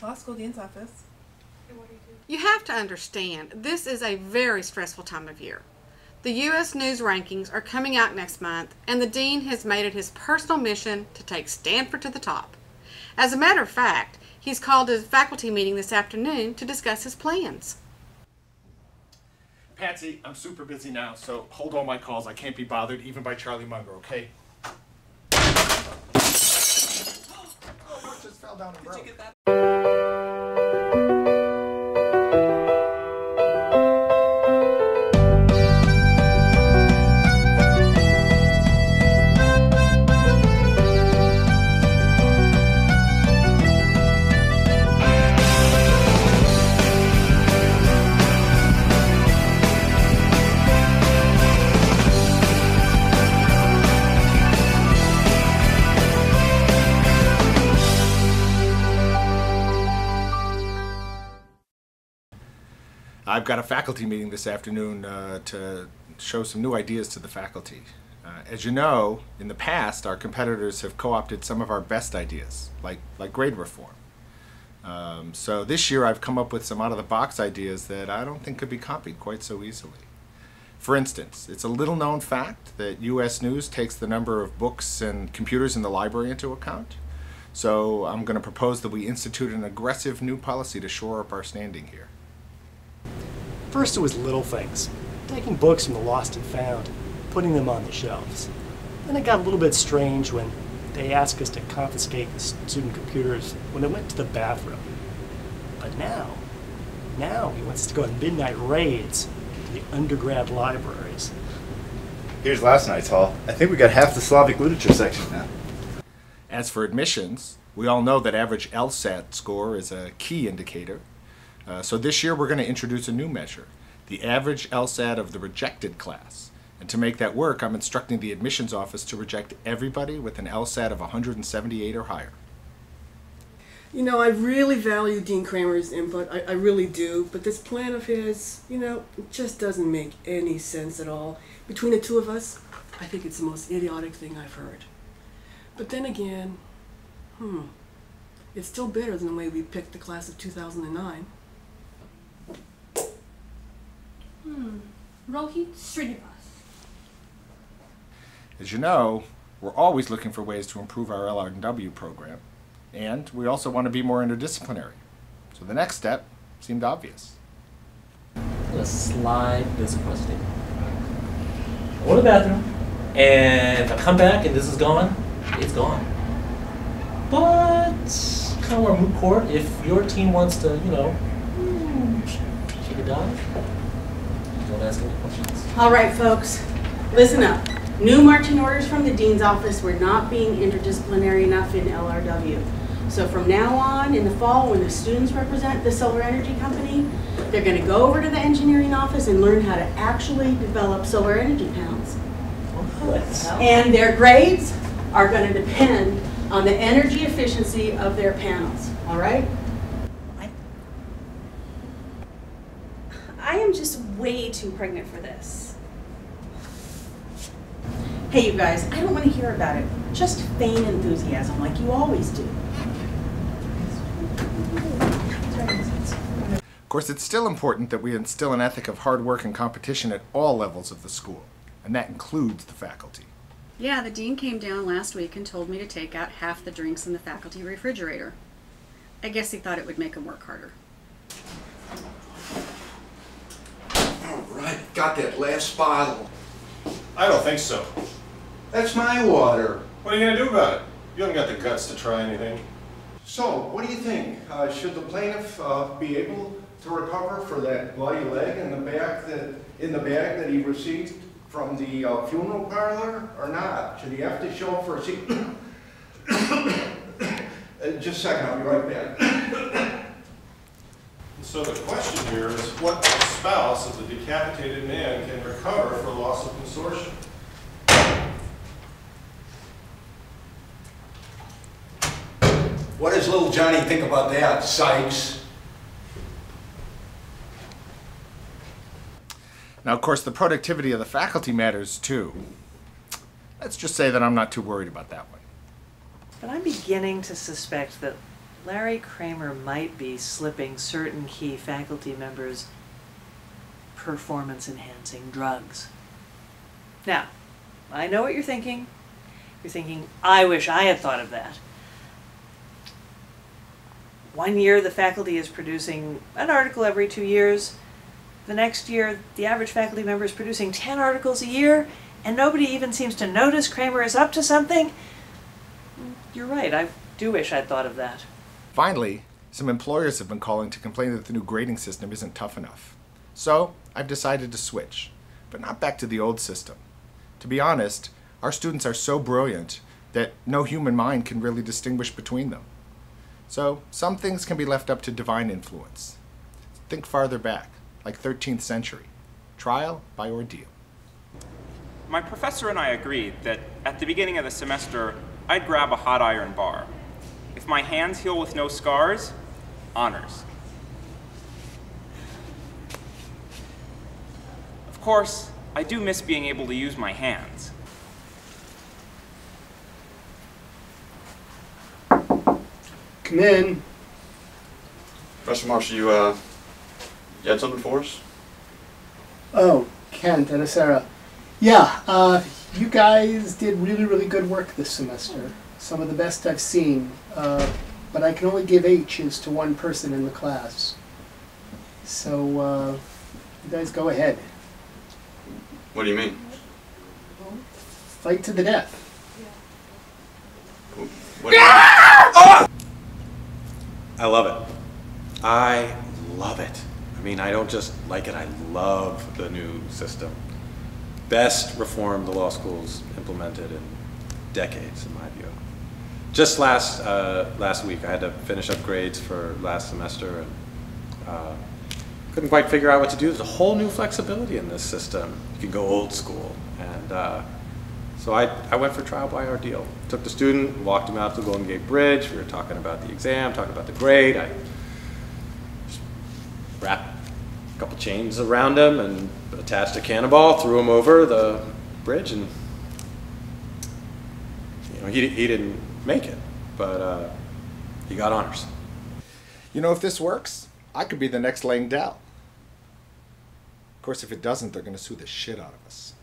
Law school dean's office. You have to understand, this is a very stressful time of year. The U.S. News rankings are coming out next month, and the dean has made it his personal mission to take Stanford to the top. As a matter of fact, he's called a faculty meeting this afternoon to discuss his plans. Patsy, I'm super busy now, so hold all my calls. I can't be bothered, even by Charlie Munger, okay? Oh, what just fell down and broke? Did you get that? I've got a faculty meeting this afternoon to show some new ideas to the faculty. As you know, in the past, our competitors have co-opted some of our best ideas, like grade reform. So this year I've come up with some out-of-the-box ideas that I don't think could be copied quite so easily. For instance, it's a little-known fact that U.S. News takes the number of books and computers in the library into account. So I'm going to propose that we institute an aggressive new policy to shore up our standing here. First it was little things, taking books from the lost and found, putting them on the shelves. Then it got a little bit strange when they asked us to confiscate the student computers when they went to the bathroom. But now he wants us to go on midnight raids to the undergrad libraries. Here's last night's haul. I think we got half the Slavic literature section now. As for admissions, we all know that average LSAT score is a key indicator. So this year we're going to introduce a new measure, the average LSAT of the rejected class. And to make that work, I'm instructing the admissions office to reject everybody with an LSAT of 178 or higher. You know, I really value Dean Kramer's input, I really do, but this plan of his, you know, it just doesn't make any sense at all. Between the two of us, I think it's the most idiotic thing I've heard. But then again, it's still better than the way we picked the class of 2009. Rohit Srinivas. As you know, we're always looking for ways to improve our LR&W program, and we also want to be more interdisciplinary. So the next step seemed obvious. I'm gonna slide this across the table. Go to the bathroom, and if I come back and this is gone, it's gone. But kind of more moot court. If your team wants to, you know, take a dive, don't ask any questions. All right, folks, listen up. New marching orders from the dean's office. We're not being interdisciplinary enough in LRW. So from now on, in the fall, when the students represent the solar energy company, they're going to go over to the engineering office and learn how to actually develop solar energy panels. And their grades are going to depend on the energy efficiency of their panels. All right? I am just way too pregnant for this. Hey, you guys, I don't want to hear about it. Just feign enthusiasm like you always do. Of course, it's still important that we instill an ethic of hard work and competition at all levels of the school, and that includes the faculty. Yeah, the dean came down last week and told me to take out half the drinks in the faculty refrigerator. I guess he thought it would make him work harder. All right, got that last bottle. I don't think so. That's my water. What are you going to do about it? You haven't got the guts to try anything. So, what do you think? Should the plaintiff be able to recover for that bloody leg in the bag that he received from the funeral parlor, or not? Should he have to show up for a seat? Just a second, I'll be right back. So the question here is, what spouse of the decapitated man can recover for loss of consortium? What does little Johnny think about that, Sykes? Now, of course, the productivity of the faculty matters, too. Let's just say that I'm not too worried about that one. But I'm beginning to suspect that Larry Kramer might be slipping certain key faculty members performance-enhancing drugs. Now, I know what you're thinking. You're thinking, I wish I had thought of that. 1 year, the faculty is producing an article every 2 years. The next year, the average faculty member is producing 10 articles a year, and nobody even seems to notice Kramer is up to something. You're right, I do wish I'd thought of that. Finally, some employers have been calling to complain that the new grading system isn't tough enough. So, I've decided to switch, but not back to the old system. To be honest, our students are so brilliant that no human mind can really distinguish between them. So, some things can be left up to divine influence. Think farther back, like 13th century. Trial by ordeal. My professor and I agreed that at the beginning of the semester, I'd grab a hot iron bar. If my hands heal with no scars, honors. Of course, I do miss being able to use my hands. Come in. Professor Marshall, you had something for us? Oh, Kent and Sarah. Yeah, you guys did really, really good work this semester. Some of the best I've seen. But I can only give H's to one person in the class. So, you guys go ahead. What do you mean? Fight to the death. What do you mean? I love it. I love it. I mean, I don't just like it, I love the new system. Best reform the law school's implemented in decades, in my view. Just last week, I had to finish up grades for last semester and couldn't quite figure out what to do. There's a whole new flexibility in this system. You can go old school. And so I went for trial by ordeal. Took the student, walked him out to the Golden Gate Bridge. We were talking about the exam, talking about the grade. I just wrapped a couple chains around him and attached a cannonball, threw him over the bridge, and he didn't make it, but he got honors. You know, if this works, I could be the next Langdell. Of course, if it doesn't, they're going to sue the shit out of us.